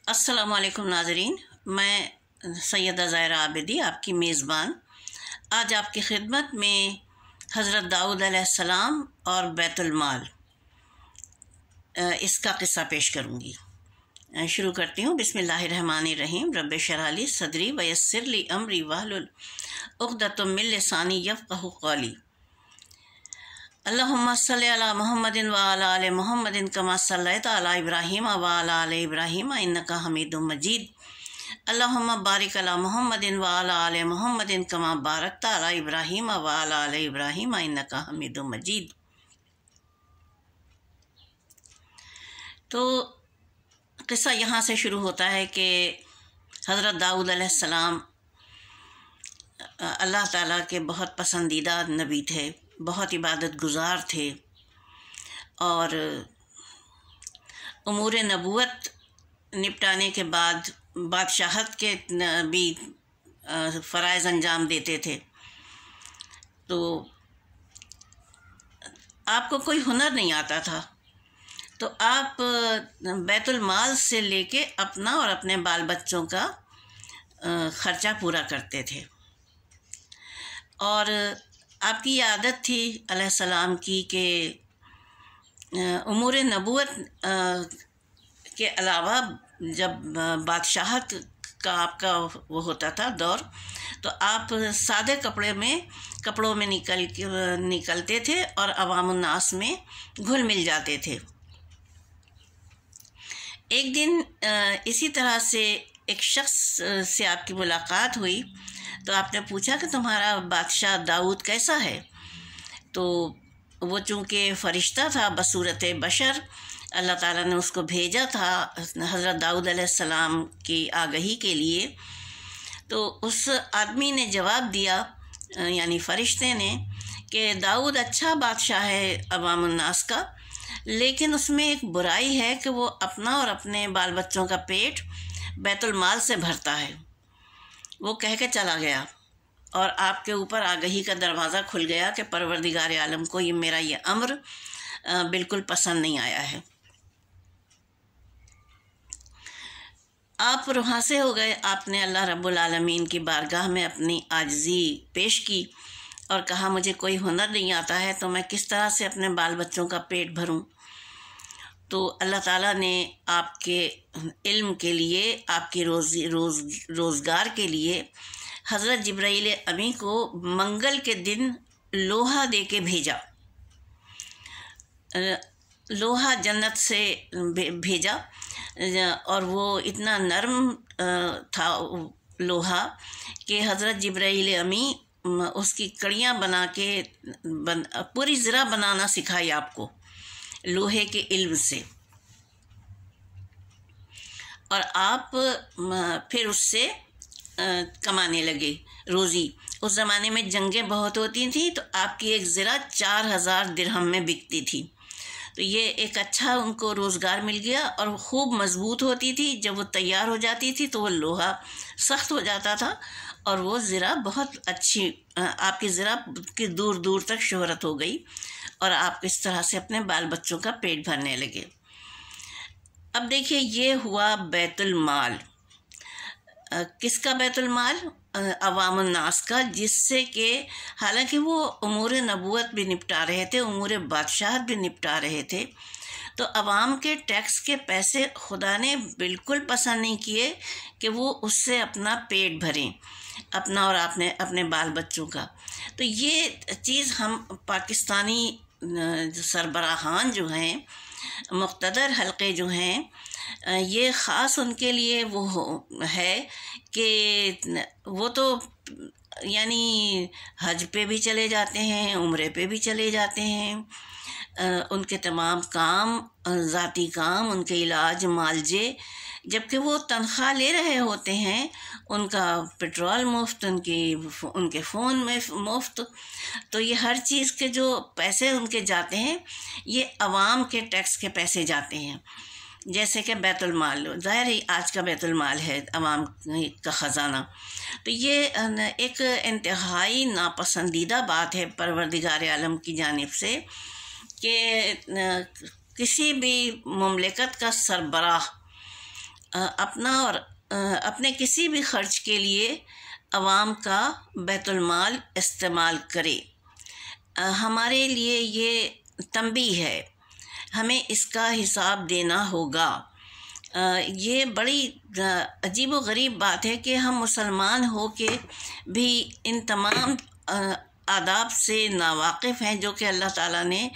अस्सलाम वालेकुम नाज़रीन, मैं सैयदा ज़ाहिरा आबिदी आपकी मेज़बान आज आपकी खिदमत में हज़रत दाऊद अलैहिस्सलाम और बैतुल माल इसका क़िस्सा पेश करूँगी। शुरू करती हूँ। बिस्मिल्लाहिर्रहमानिर्रहीम। रब्बि शरह ली सदरी व यस्सिर ली अमरी वहलुल उक़दतम मिन लिसानी यफ़क़हू क़ौली। अल्लाहुम्मा सल्लि अला मुहम्मदिन व अला आलि मुहम्मदिन कमा सल्लैता अला इब्राहीम व अला आलि इब्राहीम इन्नका हमीदुम मजीद। अल्लाहुम्मा बारिक अला मुहम्मदिन व अला आलि मुहम्मदिन कमा बारकता अला इब्राहीम व अला आलि इब्राहीम इन्नका हमीदुम मजीद। तो किस्सा यहाँ से शुरू होता है कि हज़रत दाऊद अलैहिस्सलाम अल्लाह ताला के बहुत पसंदीदा नबी थे, बहुत इबादत गुज़ार थे और उमूर नबूवत निपटाने के बाद बादशाहत के भी फ़राइज़ अंजाम देते थे। तो आपको कोई हुनर नहीं आता था तो आप बैतुल माल से लेके अपना और अपने बाल बच्चों का ख़र्चा पूरा करते थे। और आपकी ये आदत थी अलैहिस्सलाम की कि उमूर नबूवत के अलावा जब बादशाहत का आपका वो होता था दौर, तो आप सादे कपड़ों में निकलते थे और अवामुन्नास में घुल मिल जाते थे। एक दिन इसी तरह से एक शख्स से आपकी मुलाकात हुई तो आपने पूछा कि तुम्हारा बादशाह दाऊद कैसा है। तो वो चूँकि फ़रिश्ता था बसूरत बशर, अल्लाह ताला ने उसको भेजा था हज़रत दाऊद अलैहिस्सलाम की आगही के लिए। तो उस आदमी ने जवाब दिया, यानी फ़रिश्ते ने, कि दाऊद अच्छा बादशाह है अवामुन्नास का, लेकिन उसमें एक बुराई है कि वो अपना और अपने बाल बच्चों का पेट बैतुल माल से भरता है। वो कह के चला गया और आपके ऊपर आगही का दरवाज़ा खुल गया कि परवरदिगार आलम को मेरा ये अम्र बिल्कुल पसंद नहीं आया है। आप रुहासे हो गए। आपने अल्लाह रब्बुल आलमीन की बारगाह में अपनी आजिज़ी पेश की और कहा मुझे कोई हुनर नहीं आता है तो मैं किस तरह से अपने बाल बच्चों का पेट भरूं। तो अल्लाह ताला ने आपके इल्म के लिए, आपकी रोज़गार के लिए हज़रत जिब्राईल अमी को मंगल के दिन लोहा दे के भेजा। लोहा जन्नत से भेजा और वो इतना नरम था लोहा कि हज़रत जिब्राईल अमी उसकी कड़ियाँ बना के पूरी ज़रा बनाना सिखाई आपको लोहे के इल्म से। और आप फिर उससे कमाने लगे रोज़ी। उस ज़माने में जंगें बहुत होती थी तो आपकी एक ज़रा 4000 दिरहम में बिकती थी। तो ये एक अच्छा उनको रोज़गार मिल गया और खूब मज़बूत होती थी। जब वो तैयार हो जाती थी तो वो लोहा सख्त हो जाता था और वो ज़रा बहुत अच्छी, आपकी ज़रा की दूर दूर तक शोहरत हो गई और आप इस तरह से अपने बाल बच्चों का पेट भरने लगे। अब देखिए, ये हुआ बैतुल माल। किसका बैतुल माल? अवामुन्नास का, जिससे कि हालांकि वो उमूर नबूवत भी निपटा रहे थे, उमूर बादशाहत भी निपटा रहे थे, तो अवाम के टैक्स के पैसे खुदा ने बिल्कुल पसंद नहीं किए कि वो उससे अपना पेट भरें, अपना और अपने बाल बच्चों का। तो ये चीज़ हम पाकिस्तानी सरबराहान जो हैं, मुक़्तदर हल्के जो हैं, ये ख़ास उनके लिए वो है कि वो तो यानी हज पे भी चले जाते हैं, उम्रे पे भी चले जाते हैं। उनके तमाम काम, ज़ाती काम, उनके इलाज मालजे, जबकि वो तनख्वाह ले रहे होते हैं, उनका पेट्रोल मुफ्त, उनके फ़ोन में मुफ्त। तो ये हर चीज़ के जो पैसे उनके जाते हैं ये अवाम के टैक्स के पैसे जाते हैं। जैसे कि बैतुल माल, ज़ाहिर ही आज का बैतुल माल है अवाम का ख़जाना। तो ये एक इंतहाई नापसंदीदा बात है परवरदिगार आलम की जानिब से कि किसी भी मुमलिकत का सरबराह अपना और अपने किसी भी खर्च के लिए अवाम का बैतुल माल इस्तेमाल करे। हमारे लिए ये तंबीह है, हमें इसका हिसाब देना होगा। ये बड़ी अजीब व गरीब बात है कि हम मुसलमान हो के भी इन तमाम आदाब से नावाकिफ़ हैं जो कि अल्लाह ताला ने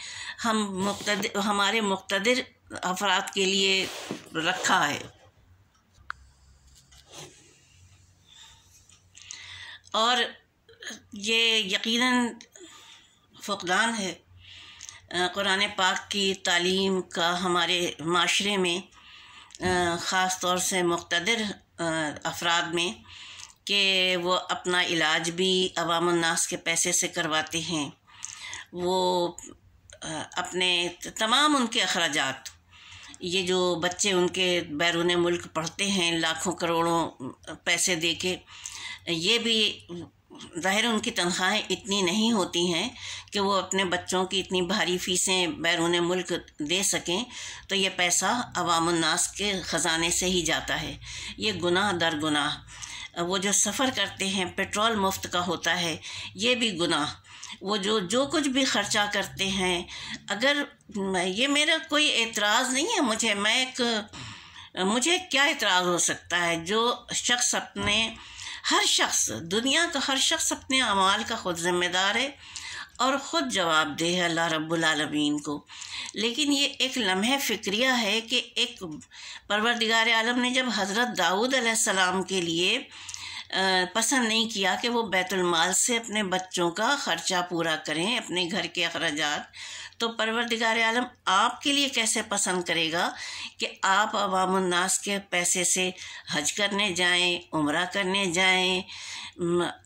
हमारे मुक़्तदिर अफराद के लिए रखा है। और ये यकीनन फ़ुक़दान है कुरान पाक की तालीम का हमारे माशरे में, ख़ास तौर से मुक़्तदिर अफराद में, कि वो अपना इलाज भी अवामुन नास के पैसे से करवाते हैं। वो अपने तमाम उनके अखराजात, ये जो बच्चे उनके बैरून मुल्क पढ़ते हैं लाखों करोड़ों पैसे दे के, ये भी ज़ाहिर उनकी तनख्वाहें इतनी नहीं होती हैं कि वो अपने बच्चों की इतनी भारी फ़ीसें बैरून मुल्क दे सकें, तो ये पैसा अवामुन नास के ख़जाने से ही जाता है। ये गुनाह दर गुनाह। वो जो सफ़र करते हैं, पेट्रोल मुफ्त का होता है, ये भी गुनाह। वो जो कुछ भी ख़र्चा करते हैं, अगर ये मेरा कोई एतराज़ नहीं है, मुझे क्या एतराज़ हो सकता है? जो शख्स दुनिया का हर शख्स अपने अमाल का ख़ुद ज़िम्मेदार है और ख़ुद जवाबदेह है अल्लाह रब्बुल आलमीन को। लेकिन ये एक लम्हे फ़िक्रिया है कि एक परवरदिगार आलम ने जब हज़रत दाऊद अलैहिस्सलाम के लिए पसंद नहीं किया कि वो बैतुल माल से अपने बच्चों का ख़र्चा पूरा करें, अपने घर के अखराजात, तो परवरदिगार आलम आपके लिए कैसे पसंद करेगा कि आप अवामुन नास के पैसे से हज करने जाएं, उम्रा करने जाएं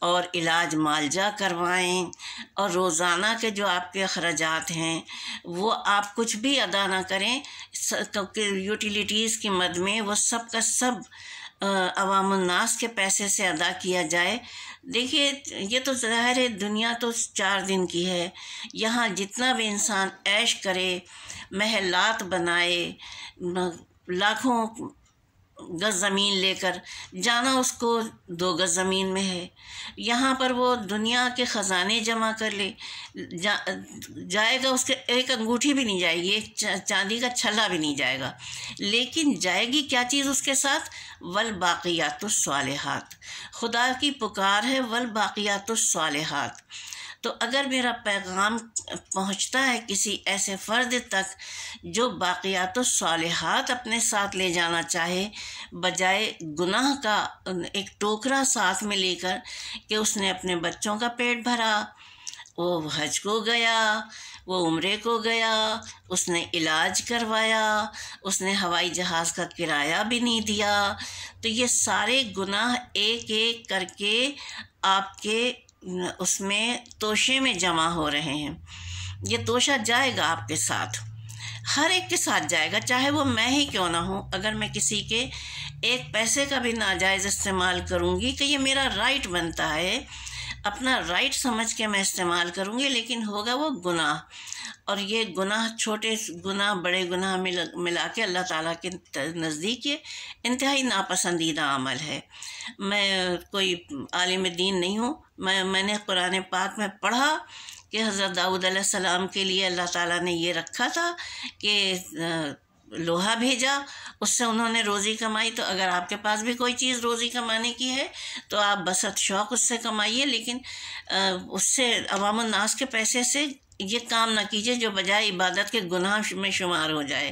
और इलाज मालजा करवाएं, और रोज़ाना के जो आपके अखराजात हैं वो आप कुछ भी अदा ना करें, यूटिलिटीज़ की मद में वो सब का सब अवामुन नास के पैसे से अदा किया जाए। देखिए, ये तो ज़ाहिर है दुनिया तो 4 दिन की है। यहाँ जितना भी इंसान ऐश करे, महलात बनाए, लाखों गज़ ज़मीन लेकर जाना, उसको 2 गज़ ज़मीन में है, यहाँ पर वो दुनिया के ख़जाने जमा कर ले जाएगा, उसके एक अंगूठी भी नहीं जाएगी, एक चांदी का छल्ला भी नहीं जाएगा। लेकिन जाएगी क्या चीज़ उसके साथ? वल बाक़ियातुस सालिहात। खुदा की पुकार है वल बाक़ियातुस सालिहात। तो अगर मेरा पैगाम पहुंचता है किसी ऐसे फ़र्द तक जो बाक़ियातुस सालिहात अपने साथ ले जाना चाहे, बजाय गुनाह का एक टोकरा साथ में लेकर कि उसने अपने बच्चों का पेट भरा, वो हज को गया, वो उम्रे को गया, उसने इलाज करवाया, उसने हवाई जहाज़ का किराया भी नहीं दिया, तो ये सारे गुनाह एक एक करके आपके उसमें तोशे में जमा हो रहे हैं। ये तोशा जाएगा आपके साथ, हर एक के साथ जाएगा, चाहे वो मैं ही क्यों ना हूँ। अगर मैं किसी के एक पैसे का भी नाजायज़ इस्तेमाल करूँगी कि ये मेरा राइट बनता है, अपना राइट समझ के मैं इस्तेमाल करूँगी, लेकिन होगा वो गुनाह। और ये गुनाह, छोटे गुनाह बड़े गुनाह मिला के अल्लाह ताला के नज़दीक ये इंतहाई नापसंदीदा अमल है। मैं कोई आलिम दीन नहीं हूँ, मैंने कुरान पाक में पढ़ा कि हज़रत दाऊद अलैहिस्सलाम के लिए अल्लाह ताला ने ये रखा था कि लोहा भेजा, उससे उन्होंने रोज़ी कमाई। तो अगर आपके पास भी कोई चीज़ रोज़ी कमाने की है तो आप बसत शौक़ उससे कमाइए, लेकिन उससे अवामुन नास के पैसे से ये काम ना कीजिए जो बजाय इबादत के गुनाह में शुमार हो जाए।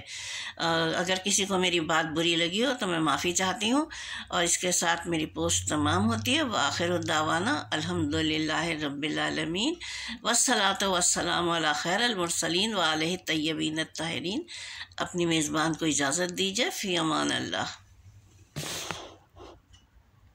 अगर किसी को मेरी बात बुरी लगी हो तो मैं माफ़ी चाहती हूँ, और इसके साथ मेरी पोस्ट तमाम होती है। व आखिरु दावाना अल्हम्दुलिल्लाहि रब्बिल आलमीन वस्सलातु वस्सलामु अला खैरिल मुरसलीन व आलिहि तय्यबीन अत्ताहिरीन। अपनी मेज़बान को इजाज़त दीजिए। फ़ी अमान अल्लाह।